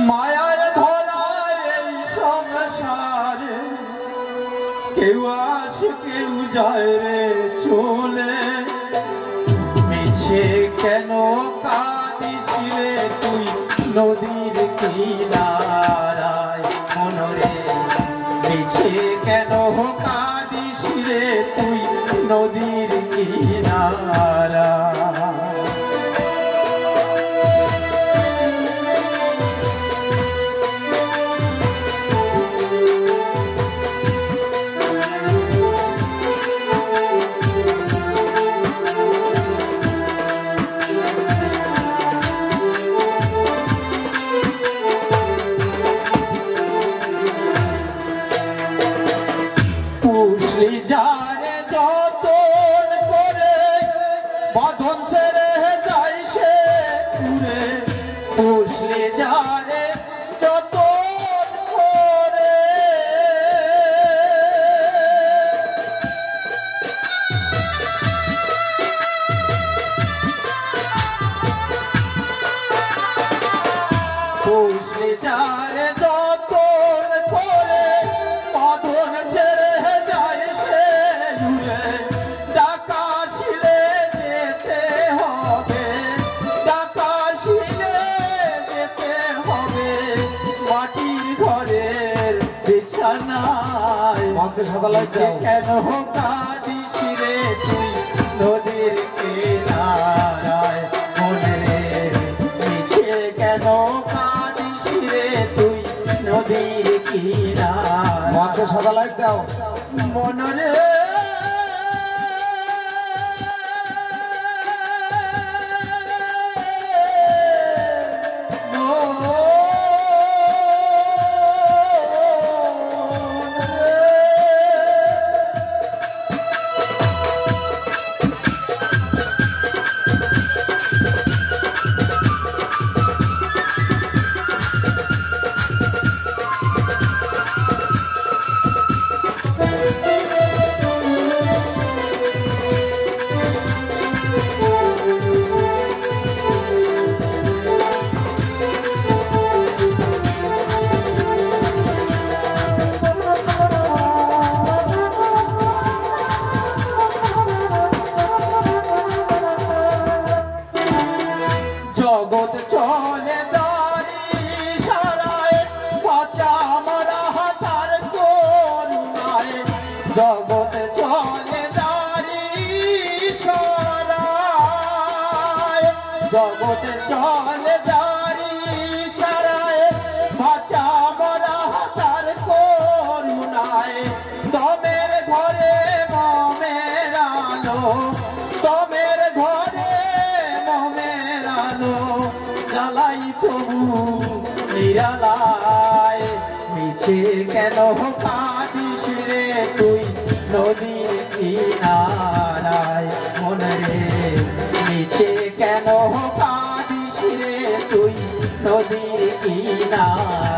মায়ার ধরায় এই সংসারে কেউ আসে কেউ যায় রে চলে, মিছে কেন কাঁদিস রে তুই নদীর কিনারায় মনরে, মিছে কেন কাঁদিস রে তুই নদীর কিনারায়। পুষলি যারে যতন করে বাঁধন ছেড়ে যাই সে দূরে, পুষলি যারে যতন করে পুষলি যারে যতন করে বাঁধন ছেড়ে মাটির ঘরের বিছানায় কেন কাঁদিস রে তুই নদীর কিনারায় মনে, মিছে কেন কাঁদিস রে তুই নদীর কিনারায় সাদা লাইট দাও মনরে। জগৎ চলে যারি সারায় বাঁচা মারা হাতার করুণায়, জগৎ চলে যারি সারায়, জগৎ চলে যারি সারায় বাঁচা মারা হাতার করুণায়, দমের ঘরে মমের আলো, দমের ঘরে মমের আলো জ্বালাই তবু নিরালায়, মিছে কেন কাঁদিস রে তুই নদীর কিনারায় মনে, মিছে কেন কাঁদিস রে তুই নদীর কিনারায়।